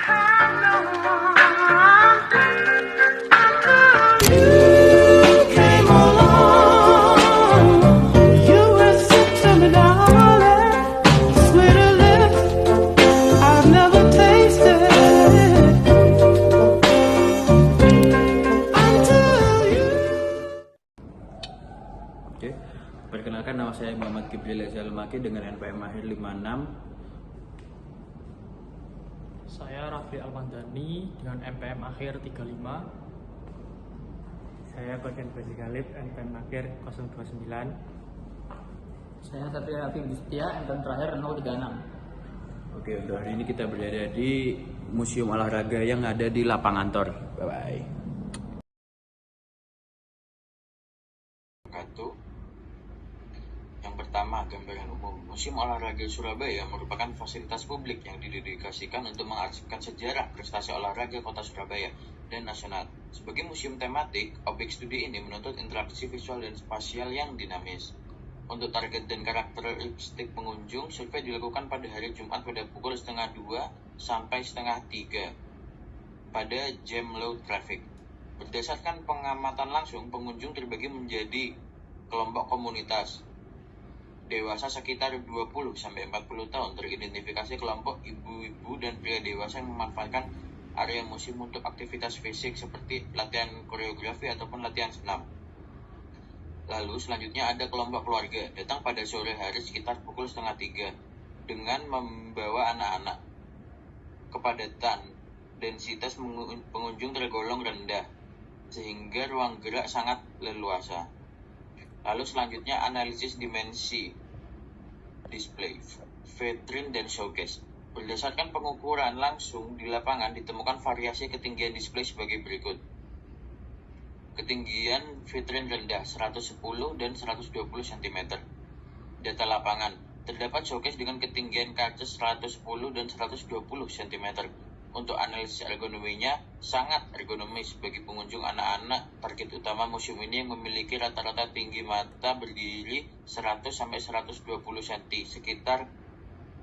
Oke, perkenalkan nama saya Muhammad Kibril Zalmaki dengan NPM akhir 56. Saya Rafli Almandani dengan NPM akhir 35. Saya Koden Basi Galib, NPM akhir 029. Saya Satria Raffi Setia, NPM terakhir 036. Oke, untuk hari ini kita berada di Museum Olahraga yang ada di Lapangan Tor. Bye-bye. Yang pertama, gambaran umum. Museum Olahraga Surabaya merupakan fasilitas publik yang didedikasikan untuk mengarsipkan sejarah prestasi olahraga kota Surabaya dan nasional. Sebagai museum tematik, objek studi ini menuntut interaksi visual dan spasial yang dinamis. Untuk target dan karakteristik pengunjung, survei dilakukan pada hari Jumat pada pukul 2:30 sampai 2:30 pada jam low traffic. Berdasarkan pengamatan langsung, pengunjung terbagi menjadi kelompok komunitas. Dewasa sekitar 20-40 tahun, teridentifikasi kelompok ibu-ibu dan pria dewasa yang memanfaatkan area museum untuk aktivitas fisik seperti latihan koreografi ataupun latihan senam. Lalu selanjutnya ada kelompok keluarga, datang pada sore hari sekitar pukul 2:30 dengan membawa anak-anak. Kepadatan densitas pengunjung tergolong rendah, sehingga ruang gerak sangat leluasa. Lalu selanjutnya analisis dimensi display, vitrin dan showcase. Berdasarkan pengukuran langsung di lapangan ditemukan variasi ketinggian display sebagai berikut. Ketinggian vitrin rendah 110 dan 120 cm. Data lapangan, terdapat showcase dengan ketinggian kaca 110 dan 120 cm. Untuk analisis ergonominya, sangat ergonomis bagi pengunjung anak-anak. Target utama museum ini yang memiliki rata-rata tinggi mata berdiri 100-120 cm, sekitar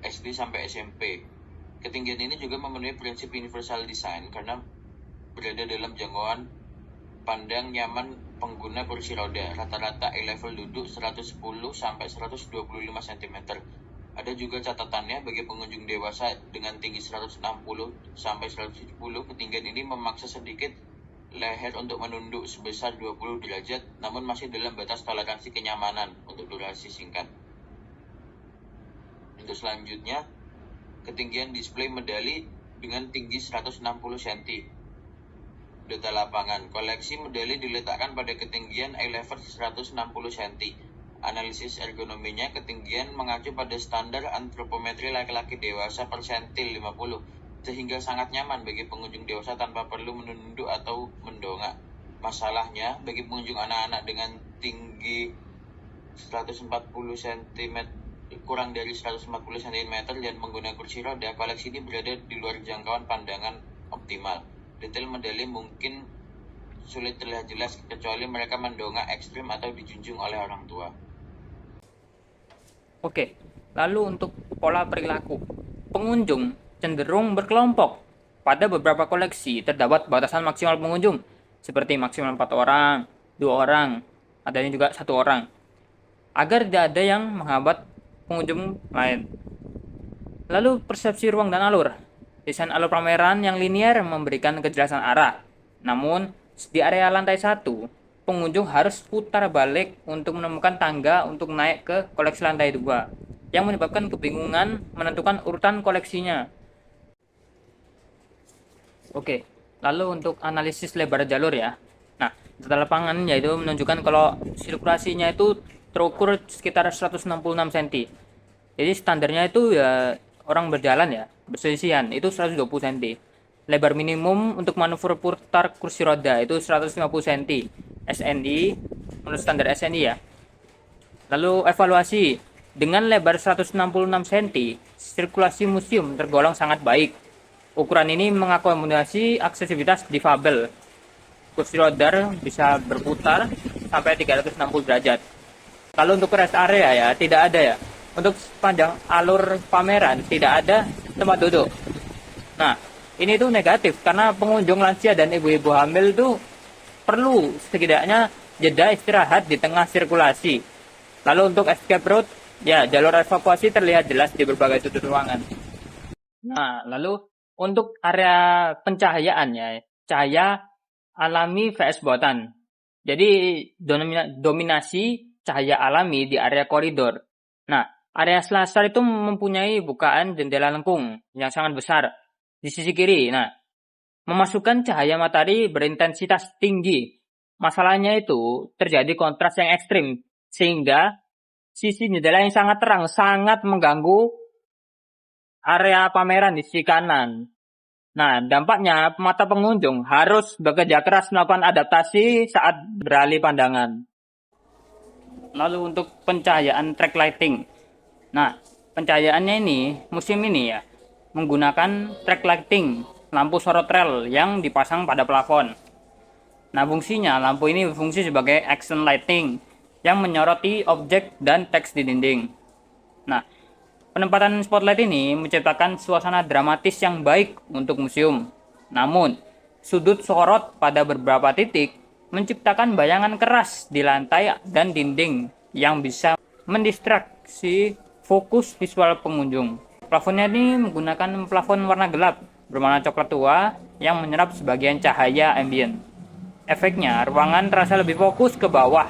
SD sampai SMP. Ketinggian ini juga memenuhi prinsip universal design karena berada dalam jangkauan pandang nyaman pengguna kursi roda. Rata-rata eye level duduk 110-125 cm. Ada juga catatannya bagi pengunjung dewasa dengan tinggi 160-170, ketinggian ini memaksa sedikit leher untuk menunduk sebesar 20 derajat, namun masih dalam batas toleransi kenyamanan untuk durasi singkat. Untuk selanjutnya, ketinggian display medali dengan tinggi 160 cm. Data lapangan, koleksi medali diletakkan pada ketinggian eye level 160 cm. Analisis ergonominya, ketinggian mengacu pada standar antropometri laki-laki dewasa persentil 50, sehingga sangat nyaman bagi pengunjung dewasa tanpa perlu menunduk atau mendongak. Masalahnya, bagi pengunjung anak-anak dengan tinggi 140 cm, kurang dari 140 cm dan menggunakan kursi roda, koleksi ini berada di luar jangkauan pandangan optimal. Detail medali mungkin sulit terlihat jelas kecuali mereka mendongak ekstrim atau dijunjung oleh orang tua. Oke, lalu untuk pola perilaku. Pengunjung cenderung berkelompok. Pada beberapa koleksi terdapat batasan maksimal pengunjung, seperti maksimal 4 orang, 2 orang, adanya juga 1 orang, agar tidak ada yang menghambat pengunjung lain. Lalu persepsi ruang dan alur. Desain alur pameran yang linier memberikan kejelasan arah. Namun, di area lantai 1, pengunjung harus putar balik untuk menemukan tangga untuk naik ke koleksi lantai 2, yang menyebabkan kebingungan menentukan urutan koleksinya. Oke, lalu untuk analisis lebar jalur ya. Nah, data lapangan yaitu menunjukkan kalau sirkulasinya itu terukur sekitar 166 cm. Jadi standarnya itu ya orang berjalan ya, berselisihan itu 120 cm. Lebar minimum untuk manuver putar kursi roda itu 150 cm. SNI, menurut standar SNI ya. Lalu evaluasi, dengan lebar 166 cm, sirkulasi museum tergolong sangat baik. Ukuran ini mengakomodasi aksesibilitas difabel. Kursi roda bisa berputar sampai 360 derajat. Lalu untuk rest area ya, tidak ada ya. Untuk sepanjang alur pameran tidak ada tempat duduk. Nah, ini tuh negatif karena pengunjung lansia dan ibu-ibu hamil tuh perlu setidaknya jeda istirahat di tengah sirkulasi. Lalu untuk escape route, ya jalur evakuasi terlihat jelas di berbagai sudut ruangan. Nah, lalu untuk area pencahayaan ya, cahaya alami vs buatan. Jadi dominasi cahaya alami di area koridor. Nah, area selasar itu mempunyai bukaan jendela lengkung yang sangat besar di sisi kiri. Nah, memasukkan cahaya matahari berintensitas tinggi. Masalahnya itu terjadi kontras yang ekstrim, sehingga sisi jendela yang sangat terang sangat mengganggu area pameran di sisi kanan. Nah, dampaknya mata pengunjung harus bekerja keras melakukan adaptasi saat beralih pandangan. Lalu untuk pencahayaan track lighting. Nah, pencahayaannya ini musim ini ya menggunakan track lighting, lampu sorot rel yang dipasang pada plafon. Nah, fungsinya lampu ini berfungsi sebagai action lighting yang menyoroti objek dan teks di dinding. Nah, penempatan spotlight ini menciptakan suasana dramatis yang baik untuk museum. Namun, sudut sorot pada beberapa titik menciptakan bayangan keras di lantai dan dinding yang bisa mendistraksi fokus visual pengunjung. Plafonnya ini menggunakan plafon warna gelap berwarna coklat tua yang menyerap sebagian cahaya ambient. Efeknya, ruangan terasa lebih fokus ke bawah,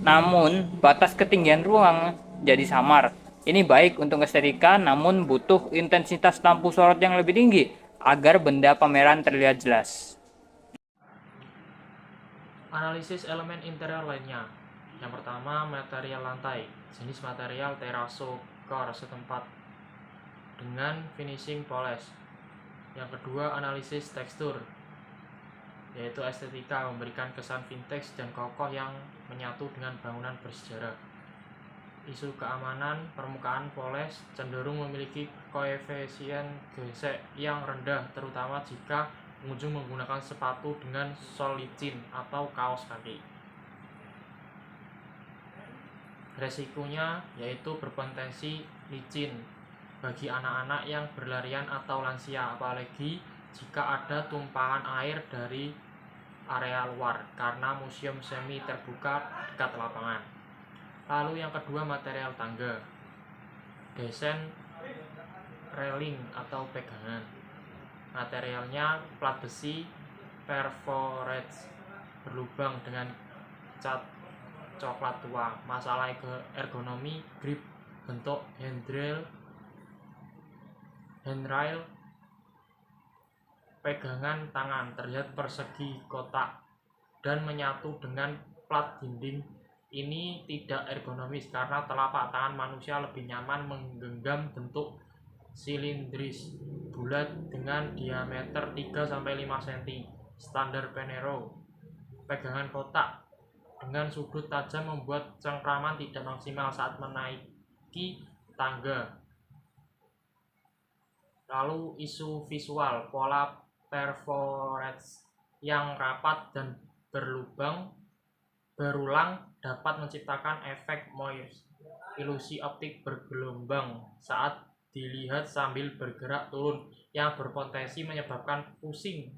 namun batas ketinggian ruang jadi samar. Ini baik untuk estetika, namun butuh intensitas lampu sorot yang lebih tinggi agar benda pameran terlihat jelas. Analisis elemen interior lainnya. Yang pertama, material lantai. Jenis material teraso core setempat dengan finishing polish. Yang kedua, analisis tekstur, yaitu estetika memberikan kesan vintage dan kokoh yang menyatu dengan bangunan bersejarah. Isu keamanan, permukaan poles cenderung memiliki koefisien gesek yang rendah, terutama jika pengunjung menggunakan sepatu dengan sol licin atau kaos kaki. Resikonya yaitu berpotensi licin bagi anak-anak yang berlarian atau lansia, apalagi jika ada tumpahan air dari area luar karena museum semi terbuka dekat lapangan. Lalu yang kedua, material tangga, desain railing atau pegangan. Materialnya plat besi perforate berlubang dengan cat coklat tua. Masalah ergonomi, grip, bentuk handrail, pegangan tangan terlihat persegi kotak dan menyatu dengan plat dinding. Ini tidak ergonomis karena telapak tangan manusia lebih nyaman menggenggam bentuk silindris bulat dengan diameter 3-5 cm standar Penero. Pegangan kotak dengan sudut tajam membuat cengkraman tidak maksimal saat menaiki tangga. Lalu isu visual, pola perforate yang rapat dan berlubang berulang dapat menciptakan efek moist, ilusi optik bergelombang saat dilihat sambil bergerak turun yang berpotensi menyebabkan pusing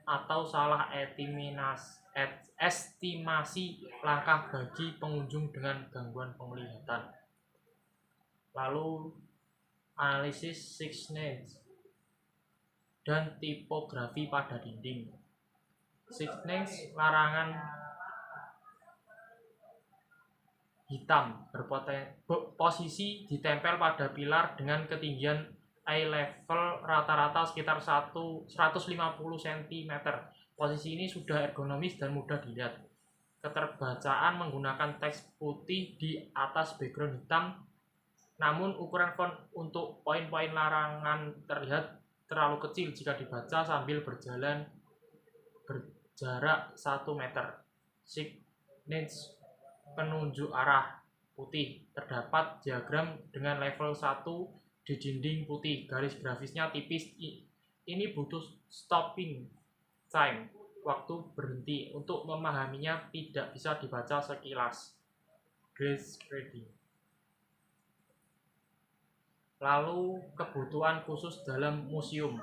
atau salah estimasi langkah bagi pengunjung dengan gangguan penglihatan. Lalu analisis signage dan tipografi pada dinding. Signage larangan hitam berposisi ditempel pada pilar dengan ketinggian eye level rata-rata sekitar 150 cm. Posisi ini sudah ergonomis dan mudah dilihat. Keterbacaan menggunakan teks putih di atas background hitam, namun ukuran font untuk poin-poin larangan terlihat terlalu kecil jika dibaca sambil berjalan berjarak 1 meter. Signage penunjuk arah putih. Terdapat diagram dengan level 1 di dinding putih. Garis grafisnya tipis. Ini butuh stopping time, waktu berhenti. Untuk memahaminya tidak bisa dibaca sekilas. Grace grading. Lalu kebutuhan khusus dalam museum.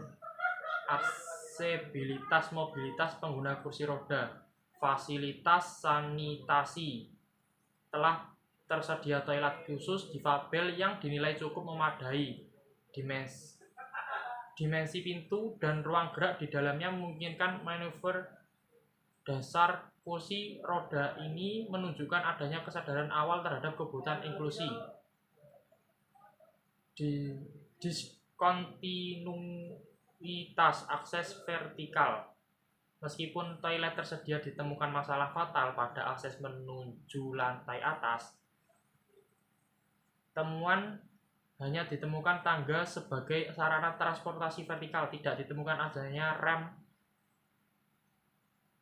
aksesibilitas mobilitas pengguna kursi roda, fasilitas sanitasi. Telah tersedia toilet khusus difabel yang dinilai cukup memadai. Dimensi pintu dan ruang gerak di dalamnya memungkinkan manuver. Dasar kursi roda ini menunjukkan adanya kesadaran awal terhadap kebutuhan inklusi. Diskontinuitas akses vertikal. Meskipun toilet tersedia, ditemukan masalah fatal pada akses menuju lantai atas. Temuan hanya ditemukan tangga sebagai sarana transportasi vertikal, tidak ditemukan adanya rem,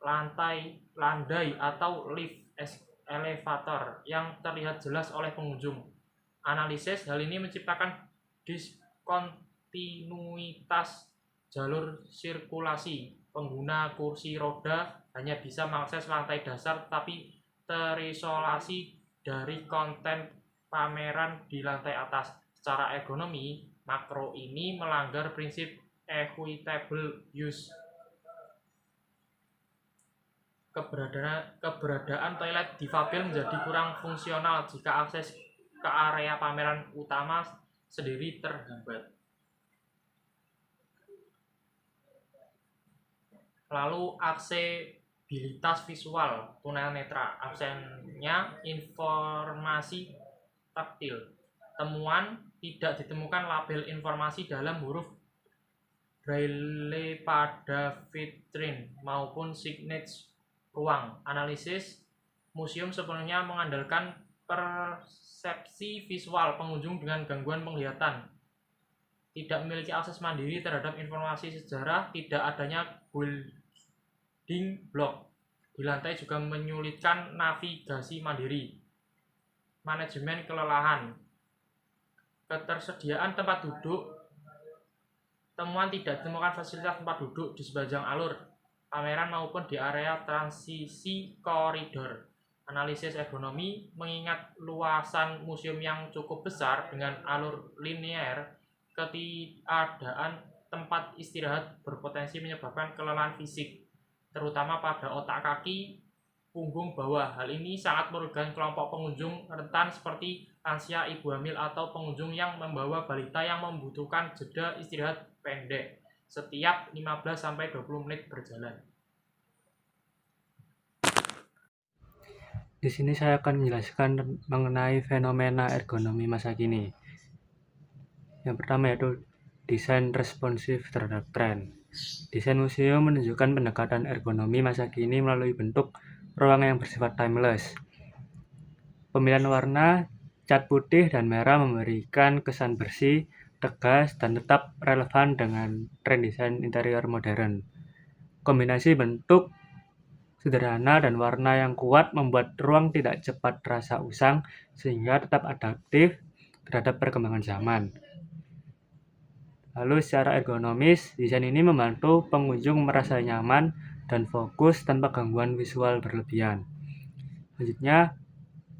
landai atau lift elevator yang terlihat jelas oleh pengunjung. Analisis hal ini menciptakan diskontinuitas jalur sirkulasi. Pengguna kursi roda hanya bisa mengakses lantai dasar tapi terisolasi dari konten pameran di lantai atas. Secara ekonomi, makro ini melanggar prinsip equitable use. Keberadaan toilet difabel menjadi kurang fungsional jika akses ke area pameran utama sendiri terhambat. Lalu aksesibilitas visual tunanetra, absennya informasi taktil. Temuan tidak ditemukan label informasi dalam huruf Braille pada vitrin maupun signage ruang. Analisis museum sepenuhnya mengandalkan persepsi visual pengunjung dengan gangguan penglihatan. Tidak memiliki akses mandiri terhadap informasi sejarah, tidak adanya building block di lantai juga menyulitkan navigasi mandiri. Manajemen kelelahan. Ketersediaan tempat duduk. Temuan tidak ditemukan fasilitas tempat duduk di sepanjang alur pameran maupun di area transisi koridor. Analisis ekonomi mengingat luasan museum yang cukup besar dengan alur linear, ketiadaan tempat istirahat berpotensi menyebabkan kelelahan fisik, terutama pada otak kaki, punggung bawah. Hal ini sangat merugikan kelompok pengunjung rentan seperti lansia, ibu hamil, atau pengunjung yang membawa balita yang membutuhkan jeda istirahat pendek setiap 15-20 menit berjalan. Di sini saya akan menjelaskan mengenai fenomena ergonomi masa kini. Yang pertama yaitu desain responsif terhadap tren. Desain museum menunjukkan pendekatan ergonomi masa kini melalui bentuk ruang yang bersifat timeless. Pemilihan warna, cat putih dan merah memberikan kesan bersih, tegas, dan tetap relevan dengan tren desain interior modern. Kombinasi bentuk sederhana dan warna yang kuat membuat ruang tidak cepat terasa usang sehingga tetap adaptif terhadap perkembangan zaman. Lalu secara ergonomis, desain ini membantu pengunjung merasa nyaman dan fokus tanpa gangguan visual berlebihan. Selanjutnya,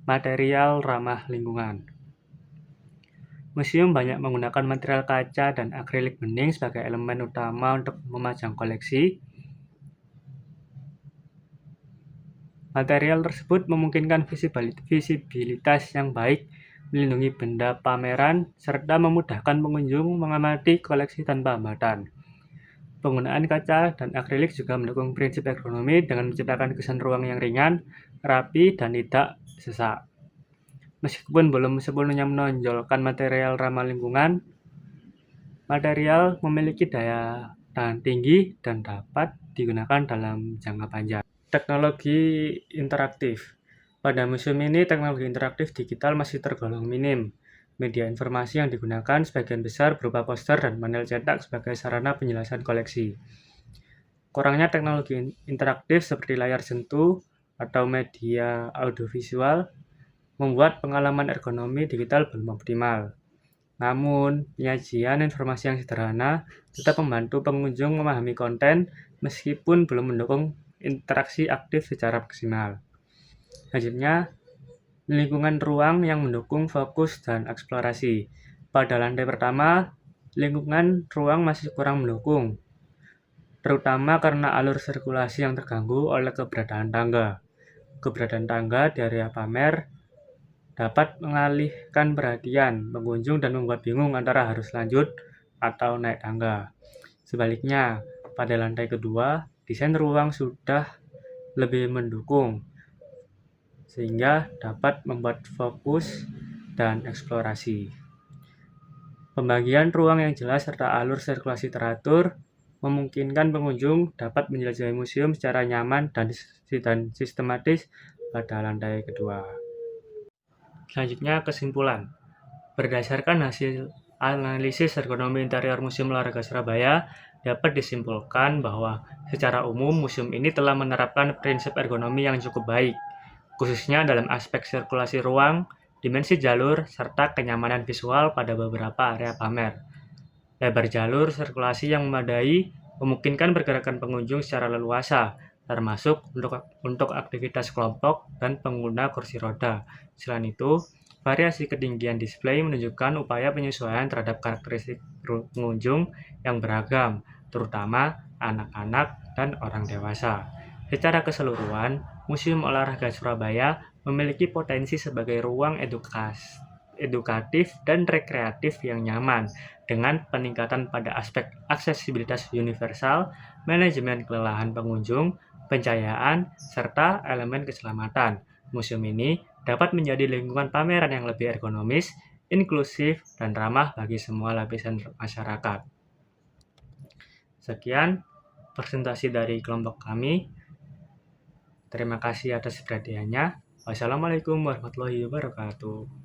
material ramah lingkungan. Museum banyak menggunakan material kaca dan akrilik bening sebagai elemen utama untuk memajang koleksi. Material tersebut memungkinkan visibilitas yang baik, melindungi benda pameran, serta memudahkan pengunjung mengamati koleksi tanpa hambatan. Penggunaan kaca dan akrilik juga mendukung prinsip ergonomi dengan menciptakan kesan ruang yang ringan, rapi, dan tidak sesak. Meskipun belum sepenuhnya menonjolkan material ramah lingkungan, material memiliki daya tahan tinggi dan dapat digunakan dalam jangka panjang. Teknologi interaktif. Pada museum ini, teknologi interaktif digital masih tergolong minim. Media informasi yang digunakan sebagian besar berupa poster dan panel cetak sebagai sarana penjelasan koleksi. Kurangnya teknologi interaktif seperti layar sentuh atau media audiovisual membuat pengalaman ergonomi digital belum optimal. Namun, penyajian informasi yang sederhana tetap membantu pengunjung memahami konten meskipun belum mendukung interaksi aktif secara maksimal. Selanjutnya, lingkungan ruang yang mendukung fokus dan eksplorasi. Pada lantai pertama, lingkungan ruang masih kurang mendukung. terutama karena alur sirkulasi yang terganggu oleh keberadaan tangga. Keberadaan tangga di area pamer dapat mengalihkan perhatian pengunjung dan membuat bingung antara harus lanjut atau naik tangga. Sebaliknya, pada lantai kedua, desain ruang sudah lebih mendukung, sehingga dapat membuat fokus dan eksplorasi. Pembagian ruang yang jelas serta alur sirkulasi teratur memungkinkan pengunjung dapat menjelajahi museum secara nyaman dan sistematis pada lantai kedua. Selanjutnya, kesimpulan. Berdasarkan hasil analisis ergonomi interior Museum Olahraga Surabaya, dapat disimpulkan bahwa secara umum museum ini telah menerapkan prinsip ergonomi yang cukup baik, khususnya dalam aspek sirkulasi ruang, dimensi jalur, serta kenyamanan visual pada beberapa area pamer. Lebar jalur sirkulasi yang memadai memungkinkan pergerakan pengunjung secara leluasa, termasuk untuk aktivitas kelompok dan pengguna kursi roda. Selain itu, variasi ketinggian display menunjukkan upaya penyesuaian terhadap karakteristik pengunjung yang beragam, terutama anak-anak dan orang dewasa. Secara keseluruhan, Museum Olahraga Surabaya memiliki potensi sebagai ruang edukatif dan rekreatif yang nyaman, dengan peningkatan pada aspek aksesibilitas universal, manajemen kelelahan pengunjung, pencahayaan, serta elemen keselamatan. Museum ini dapat menjadi lingkungan pameran yang lebih ergonomis, inklusif, dan ramah bagi semua lapisan masyarakat. Sekian presentasi dari kelompok kami. Terima kasih atas perhatiannya. Wassalamualaikum warahmatullahi wabarakatuh.